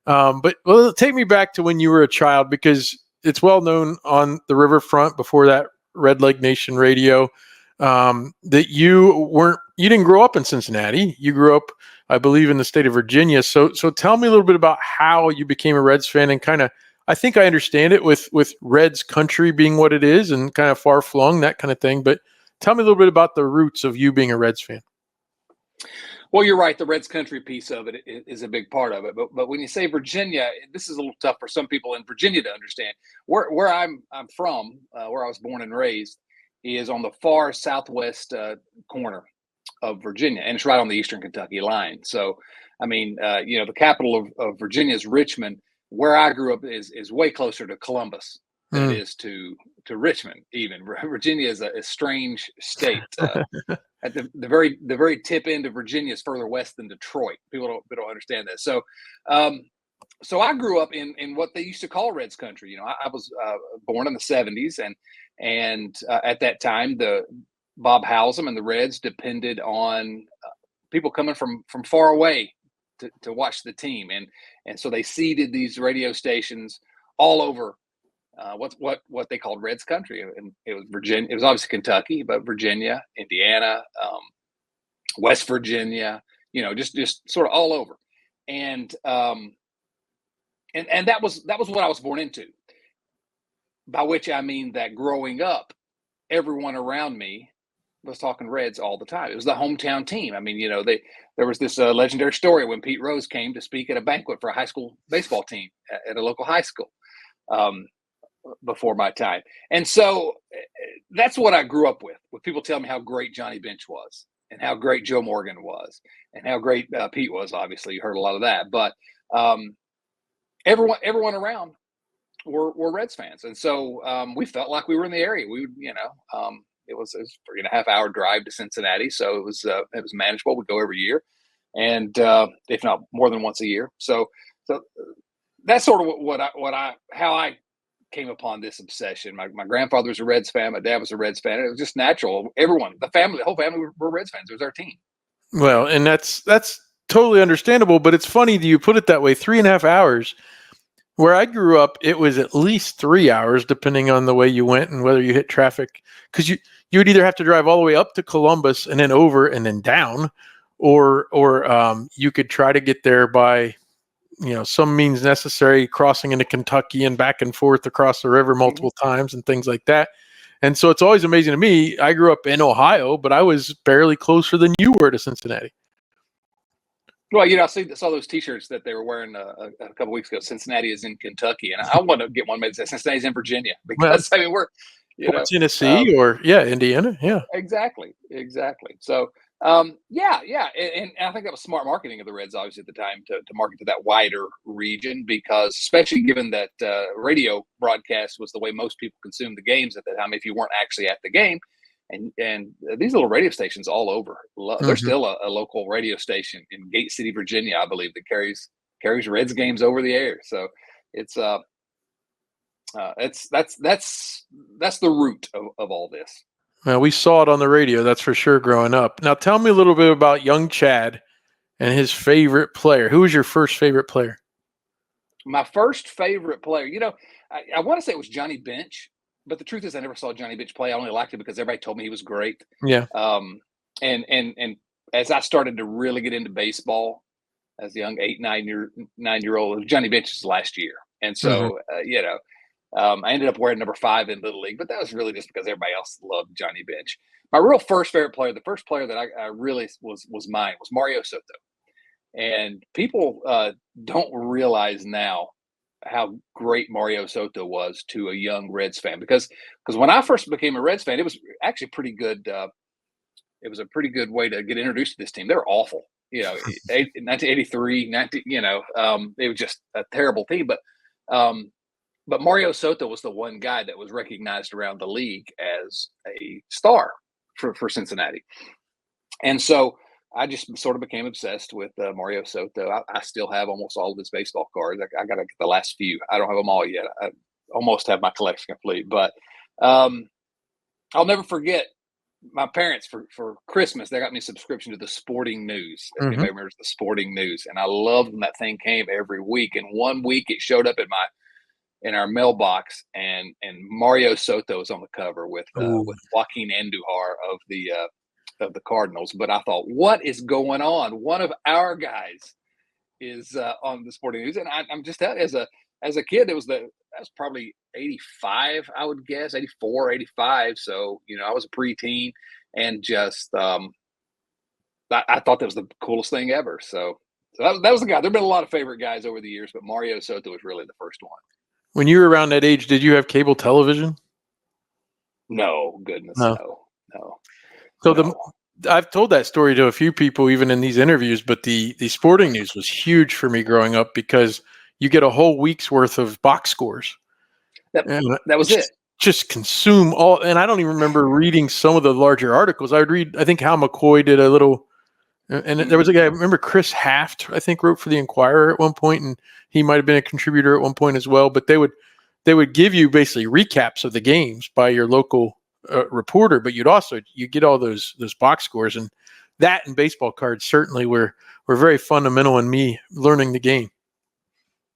But take me back to when you were a child, because it's well known on the Riverfront before that Redleg Nation radio that you didn't grow up in Cincinnati. You grew up, I believe, in the state of Virginia. So tell me a little bit about how you became a Reds fan and kind of, I think I understand it with Reds country being what it is and kind of far flung, that kind of thing. But tell me a little bit about the roots of you being a Reds fan. Well, you're right. The Reds country piece of it is a big part of it. But when you say Virginia, this is a little tough for some people in Virginia to understand. Where I'm from, where I was born and raised, is on the far southwest corner of Virginia, and it's right on the Eastern Kentucky line. So, I mean, the capital of Virginia is Richmond. Where I grew up is way closer to Columbus than it is to Richmond. Even Virginia is a strange state. At the very tip end of Virginia is further west than Detroit. People don't understand that. So, so I grew up in what they used to call Reds country. You know, I was born in the 70s, and at that time, the Bob Howsam and the Reds depended on people coming from far away to watch the team, and so they seeded these radio stations all over what they called Reds country, and it was Virginia. It was obviously Kentucky, but Virginia, Indiana, West Virginia, you know, just sort of all over, and that was what I was born into. By which I mean that growing up, everyone around me was talking Reds all the time. It was the hometown team. I mean, you know, there was this legendary story when Pete Rose came to speak at a banquet for a high school baseball team at a local high school before my time. And so that's what I grew up with people telling me how great Johnny Bench was and how great Joe Morgan was and how great Pete was. Obviously, you heard a lot of that. But everyone around were Reds fans. And so we felt like we were in the area. We would, you know, it was a 3.5 hour drive to Cincinnati, so it was manageable. We'd go every year, and if not more than once a year. So that's sort of how I came upon this obsession. My grandfather was a Reds fan. My dad was a Reds fan. It was just natural. Everyone, the whole family were Reds fans. It was our team. Well, and that's totally understandable. But it's funny that you put it that way. 3.5 hours. Where I grew up, it was at least 3 hours, depending on the way you went and whether you hit traffic. Because you would either have to drive all the way up to Columbus and then over and then down, or you could try to get there by, you know, some means necessary, crossing into Kentucky and back and forth across the river multiple times and things like that. And so it's always amazing to me. I grew up in Ohio, but I was barely closer than you were to Cincinnati. Well, you know, I saw those T-shirts that they were wearing a couple weeks ago. Cincinnati is in Kentucky, and I want to get one made that says Cincinnati's in Virginia, because I mean we're, you know, Tennessee or Indiana, exactly. So yeah, and I think that was smart marketing of the Reds, obviously, at the time to market to that wider region, because especially given that radio broadcast was the way most people consumed the games at that time. If you weren't actually at the game. And these little radio stations all over. There's still a local radio station in Gate City, Virginia, I believe, that carries Reds games over the air. So it's that's the root of all this. Well, we saw it on the radio, that's for sure, growing up. Now, tell me a little bit about young Chad and his favorite player. Who was your first favorite player? My first favorite player, you know, I want to say it was Johnny Bench. But the truth is, I never saw Johnny Bench play. I only liked him because everybody told me he was great. Yeah. And as I started to really get into baseball as a young 9-year-old, Johnny Bench's last year. And so, you know, I ended up wearing number 5 in Little League, but that was really just because everybody else loved Johnny Bench. My real first favorite player, the first player that I really was mine, was Mario Soto. And people don't realize now how great Mario Soto was to a young Reds fan, because when I first became a Reds fan, it was actually pretty good. It was a pretty good way to get introduced to this team. They were awful, you know, 1983, you know, it was just a terrible team. But Mario Soto was the one guy that was recognized around the league as a star for Cincinnati. And so I just sort of became obsessed with Mario Soto. I still have almost all of his baseball cards. I got to get the last few. I don't have them all yet. I almost have my collection complete. But I'll never forget my parents for Christmas. They got me a subscription to the Sporting News. If anybody remembers the Sporting News, and I loved when that thing came every week. And one week it showed up in our mailbox, and Mario Soto was on the cover with Joaquin Andujar of the Cardinals. But I thought, what is going on? One of our guys is on the Sporting News, and I'm just telling you, as a kid, that was probably 85, I would guess, 84, 85. So, you know, I was a preteen, and just I thought that was the coolest thing ever. So that was the guy. There've been a lot of favorite guys over the years, but Mario Soto was really the first one. When you were around that age, did you have cable television? No, goodness, no. So I've told that story to a few people, even in these interviews, but the Sporting News was huge for me growing up, because you get a whole week's worth of box scores. That was it. Just consume all, and I don't even remember reading some of the larger articles. I would read, I think Hal McCoy did a little, and there was a guy, I remember Chris Haft, I think, wrote for the Inquirer at one point, and he might have been a contributor at one point as well. But they would give you basically recaps of the games by your local reporter, but you get all those box scores, and that and baseball cards certainly were very fundamental in me learning the game.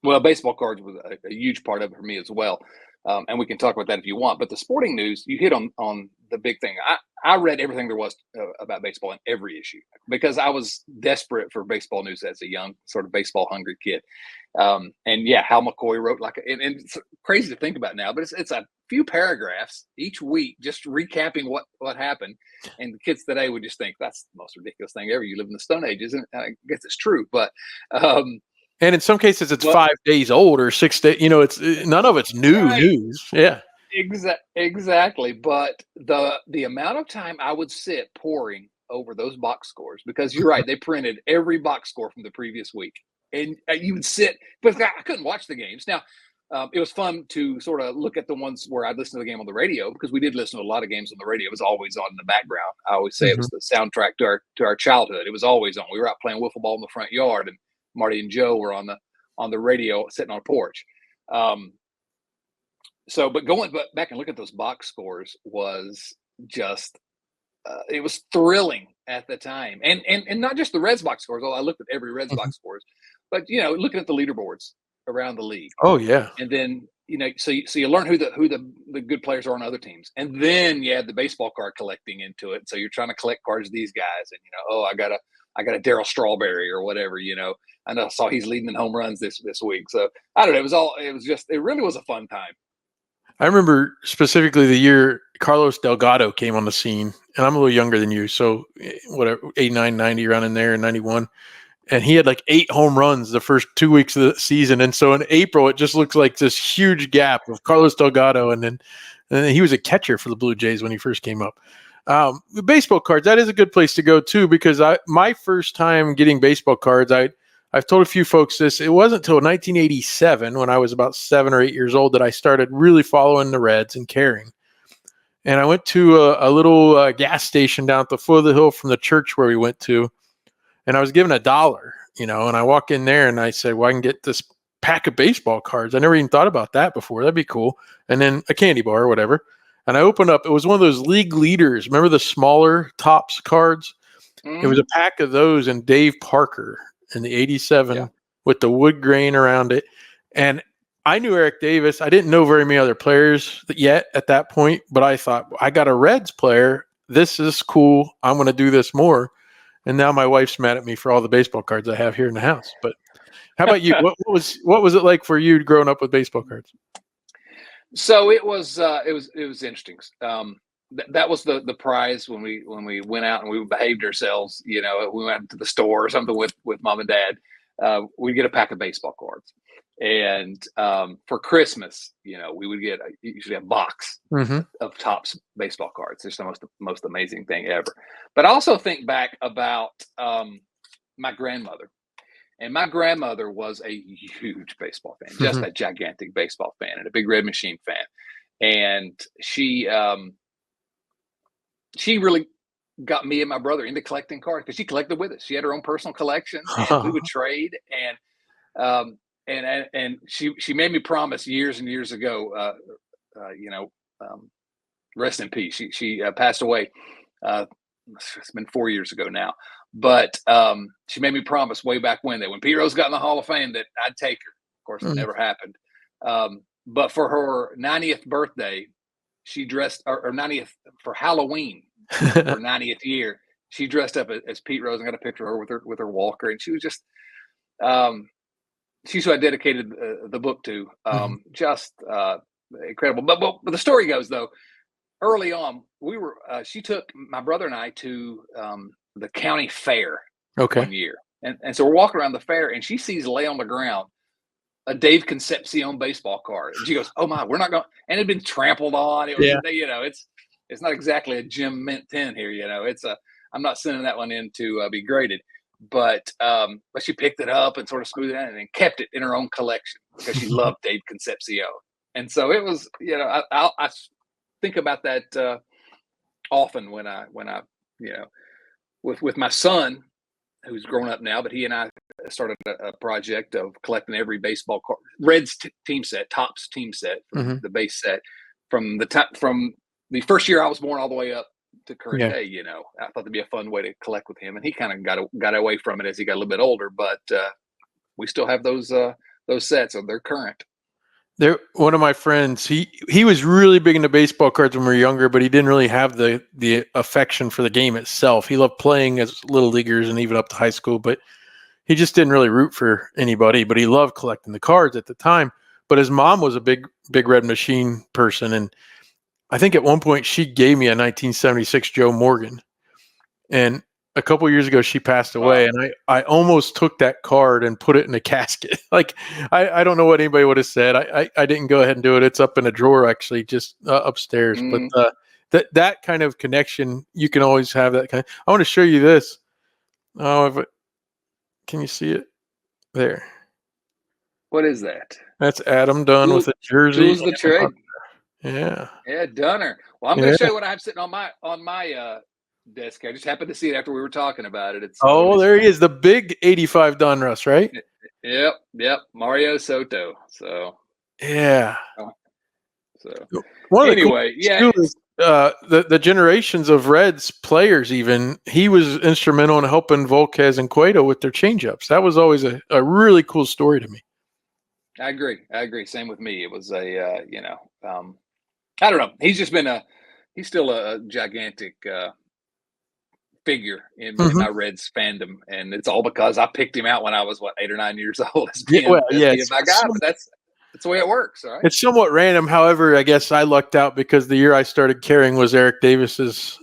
Well, baseball cards was a huge part of it for me as well. And we can talk about that if you want. But the sporting news, you hit on the big thing. I read everything there was about baseball in every issue because I was desperate for baseball news as a young, sort of baseball hungry kid. And yeah, Hal McCoy wrote and it's crazy to think about now, but it's a few paragraphs each week just recapping what happened. And the kids today would just think that's the most ridiculous thing ever. You live in the Stone Age, isn't it? I guess it's true, but and in some cases, it's 5 days old or 6 days. It's none of it's new news. Yeah, exactly. But the amount of time I would sit poring over those box scores, because you're right, they printed every box score from the previous week, and you would sit. But I couldn't watch the games. Now, it was fun to sort of look at the ones where I'd listen to the game on the radio, because we did listen to a lot of games on the radio. It was always on in the background. I always say it was the soundtrack to our childhood. It was always on. We were out playing wiffle ball in the front yard, and Marty and Joe were on the radio sitting on a porch. But going back and look at those box scores was just it was thrilling at the time, and not just the Reds box scores. Although I looked at every Reds box scores, but looking at the leaderboards around the league. Oh yeah, and then so you learn who the good players are on other teams, and then you add the baseball card collecting into it. So you're trying to collect cards of these guys, and I got a Darryl Strawberry or whatever, I know I saw he's leading in home runs this week. So I don't know. It really was a fun time. I remember specifically the year Carlos Delgado came on the scene, and I'm a little younger than you. So whatever, 89, 90 around in there, and 91. And he had like 8 home runs the first 2 weeks of the season. And so in April, it just looks like this huge gap of Carlos Delgado. And then he was a catcher for the Blue Jays when he first came up. The baseball cards, that is a good place to go too, because my first time getting baseball cards, I've told a few folks this. It wasn't until 1987, when I was about 7 or 8 years old, that I started really following the Reds and caring. And I went to a little gas station down at the foot of the hill from the church where we went to, and I was given $1, and I walk in there and I said, well, I can get this pack of baseball cards. I never even thought about that before. That'd be cool. And then a candy bar or whatever. And I opened up, it was one of those league leaders. Remember the smaller Topps cards? It was a pack of those, and Dave Parker in the 87 with the wood grain around it. And I knew Eric Davis. I didn't know very many other players yet at that point, but I thought, I got a Reds player. This is cool. I'm going to do this more. And now my wife's mad at me for all the baseball cards I have here in the house. But how about you? What was it like for you growing up with baseball cards? So it was interesting. That was the prize when we went out and we behaved ourselves. We went to the store or something with mom and dad. We'd get a pack of baseball cards, and for Christmas, we would get usually a box of Topps baseball cards. It's the most amazing thing ever. But I also think back about my grandmother. And my grandmother was a huge baseball fan, just a gigantic baseball fan, and a big Red Machine fan. And she really got me and my brother into collecting cards, because she collected with us. She had her own personal collection, and we would trade. And she made me promise years and years ago. Rest in peace. She passed away. It's been 4 years ago now. But she made me promise way back when that when Pete Rose got in the Hall of Fame that I'd take her. Of course, it never happened. But for her 90th birthday, she dressed, or 90th for Halloween, her 90th year, she dressed up as Pete Rose, and got a picture of her with her walker, and she was just she's who I dedicated the book to. Just incredible. But the story goes, though, early on, she took my brother and I to the county fair one year. And so we're walking around the fair, and she sees lay on the ground a Dave Concepcion baseball card. And she goes, oh my, we're not going, and it had been trampled on. It was, it's not exactly a Jim Mint 10 here. I'm not sending that one in to be graded, but she picked it up and sort of smoothed it out and kept it in her own collection because she loved Dave Concepcion. And so it was, I think about that often when I, with my son, who's grown up now, but he and I started a project of collecting every baseball card, Reds team set, Topps team set, from the base set, from the first year I was born all the way up to current day. I thought that'd be a fun way to collect with him, and he kind of got away from it as he got a little bit older. But we still have those sets, so they're current. One of my friends, he was really big into baseball cards when we were younger, but he didn't really have the affection for the game itself. He loved playing as little leaguers and even up to high school, but he just didn't really root for anybody. But he loved collecting the cards at the time. But his mom was a big Red Machine person, and I think at one point she gave me a 1976 Joe Morgan, and a couple of years ago she passed away. Wow. And I almost took that card and put it in a casket. Like, I don't know what anybody would have said. I didn't go ahead and do it. It's up in a drawer, actually, just upstairs. But that kind of connection, you can always have that kind of. I want to show you this. Can you see it there? What is that? That's Adam Dunn with a jersey. Who's the trade? Yeah, Dunner. Well, I'm going to show you what I have sitting on my desk. I just happened to see it after we were talking about it. There he is, the big 85 Donruss, right? Yep, Mario Soto. So yeah. So anyway, the generations of Reds players, even he was instrumental in helping Volquez and Cueto with their changeups. That was always a really cool story to me. I agree. Same with me. It was I don't know. He's still a gigantic figigure in my Reds fandom, and it's all because I picked him out when I was 8 or 9 years old. As being my guy, but that's the way it works, all right? It's somewhat random. However, I guess I lucked out because the year I started caring was Eric Davis's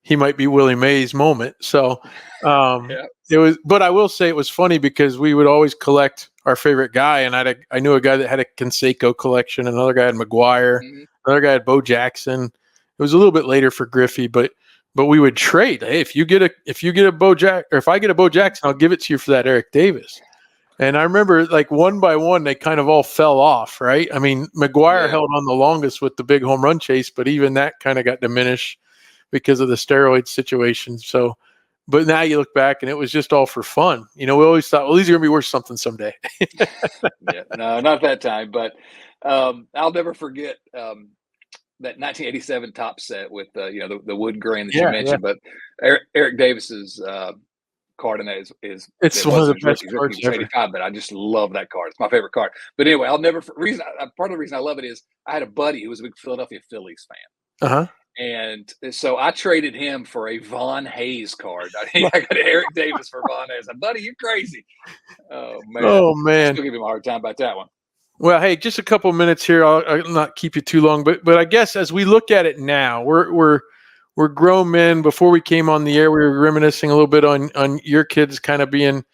he might be Willie Mays moment. So it was, but I will say it was funny because we would always collect our favorite guy, and I knew a guy that had a Canseco collection, another guy had McGuire, another guy had Bo Jackson. It was a little bit later for Griffey, but we would trade. Hey, if you get a Bo Jack, or if I get a Bo Jackson, I'll give it to you for that Eric Davis. And I remember, like, one by one, they kind of all fell off, right? I mean, McGuire held on the longest with the big home run chase, but even that kind of got diminished because of the steroid situation. So, but now you look back and it was just all for fun. We always thought, well, these are going to be worth something someday. No, not that time. But I'll never forget that 1987 top set with the wood grain that you mentioned. But Eric Davis's card in that is it's one of the best cards ever. 85, but I just love that card. It's my favorite card. But anyway, part of the reason I love it is I had a buddy who was a big Philadelphia Phillies fan. And so I traded him for a Von Hayes card. I got Eric Davis for Von Hayes. Buddy, you're crazy. Oh man. I'll still give him a hard time about that one. Well, hey, just a couple minutes here. I'll not keep you too long, but I guess as we look at it now, we're grown men. Before we came on the air, we were reminiscing a little bit on your kids kind of being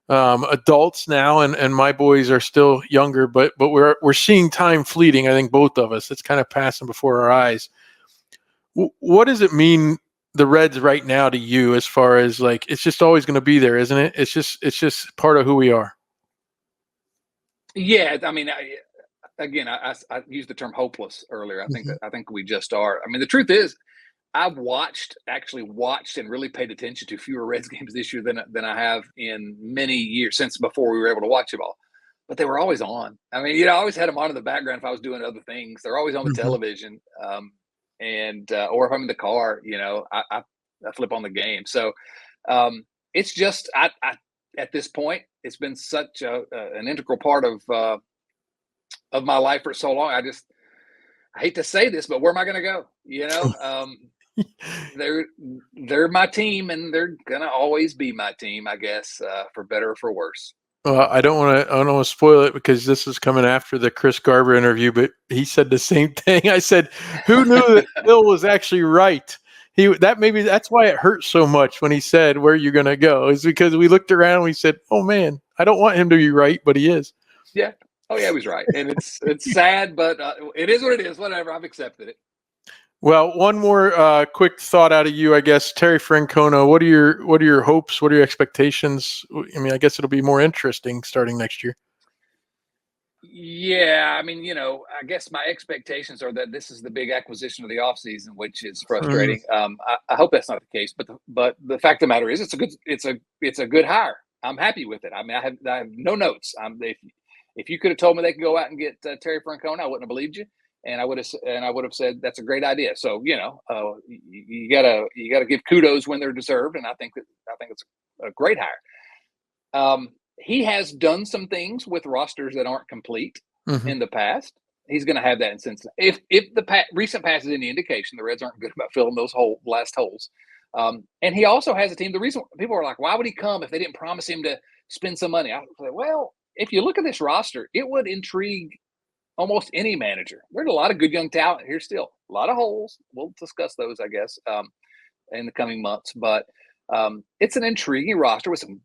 adults now, and my boys are still younger, but we're seeing time fleeting. I think both of us. It's kind of passing before our eyes. What does it mean, the Reds right now, to you, as far as, like, it's just always going to be there, isn't it? It's just part of who we are. Yeah, I mean, I used the term hopeless earlier. I think we just are. I mean, the truth is, I've actually watched and really paid attention to fewer Reds games this year than I have in many years, since before we were able to watch them all. But they were always on. I mean, I always had them on in the background if I was doing other things. They're always on the television. Or if I'm in the car, I flip on the game. So it's just at this point, it's been such an integral part of my life for so long. I hate to say this, but where am I going to go? They're my team, and they're gonna always be my team, I guess, for better or for worse. Well, I don't want to spoil it because this is coming after the Chris Garber interview, but he said the same thing. I said, who knew that Bill was actually right? That's why it hurt so much when he said, where you're going to go, is because we looked around and we said, oh man, I don't want him to be right, but he is. Yeah. Oh yeah, he was right. And it's sad, but it is what it is. Whatever. I've accepted it. Well, one more quick thought out of you, I guess. Terry Francona, what are your hopes? What are your expectations? I mean, I guess it'll be more interesting starting next year. Yeah, I mean, I guess my expectations are that this is the big acquisition of the offseason, which is frustrating. I hope that's not the case, but the fact of the matter is, it's a good hire. I'm happy with it. I mean, I have no notes. If you could have told me they could go out and get Terry Francona, I wouldn't have believed you, and I would have said that's a great idea. So you gotta give kudos when they're deserved, and I think it's a great hire. He has done some things with rosters that aren't complete in the past. He's going to have that in Cincinnati. If the recent past is any indication, the Reds aren't good about filling those last holes. And he also has a team. The reason people are like, why would he come if they didn't promise him to spend some money? I say, well, if you look at this roster, it would intrigue almost any manager. There's a lot of good young talent here still. A lot of holes. We'll discuss those, I guess, in the coming months. But it's an intriguing roster with some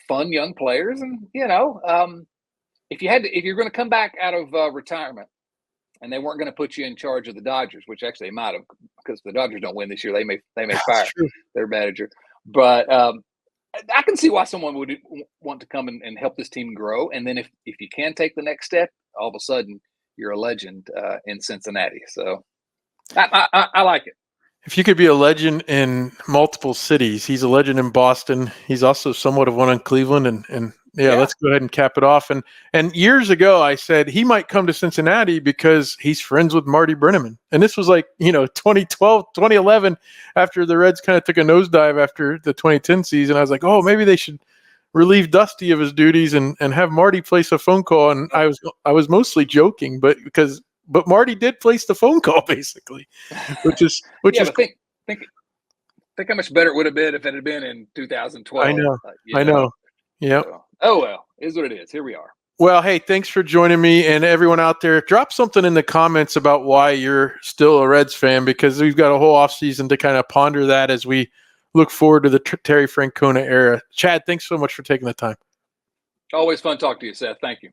fun young players, and if you're going to come back out of retirement, and they weren't going to put you in charge of the Dodgers, which actually they might have, because the Dodgers don't win this year, they may fire their manager. But I can see why someone would want to come and help this team grow. And then if you can take the next step, all of a sudden you're a legend in Cincinnati. So I like it. If you could be a legend in multiple cities, he's a legend in Boston. He's also somewhat of one in Cleveland, and let's go ahead and cap it off. And years ago, I said he might come to Cincinnati because he's friends with Marty Brennaman. And this was like, 2012, 2011, after the Reds kind of took a nosedive after the 2010 season. I was like, oh, maybe they should relieve Dusty of his duties and have Marty place a phone call. And I was mostly joking, but Marty did place the phone call basically, which is think how much better it would have been if it had been in 2012. I know. Yeah. So, oh well, is what it is. Here we are. Well, hey, thanks for joining me, and everyone out there. Drop something in the comments about why you're still a Reds fan, because we've got a whole offseason to kind of ponder that as we look forward to the Terry Francona era. Chad, thanks so much for taking the time. Always fun talking to you, Seth. Thank you.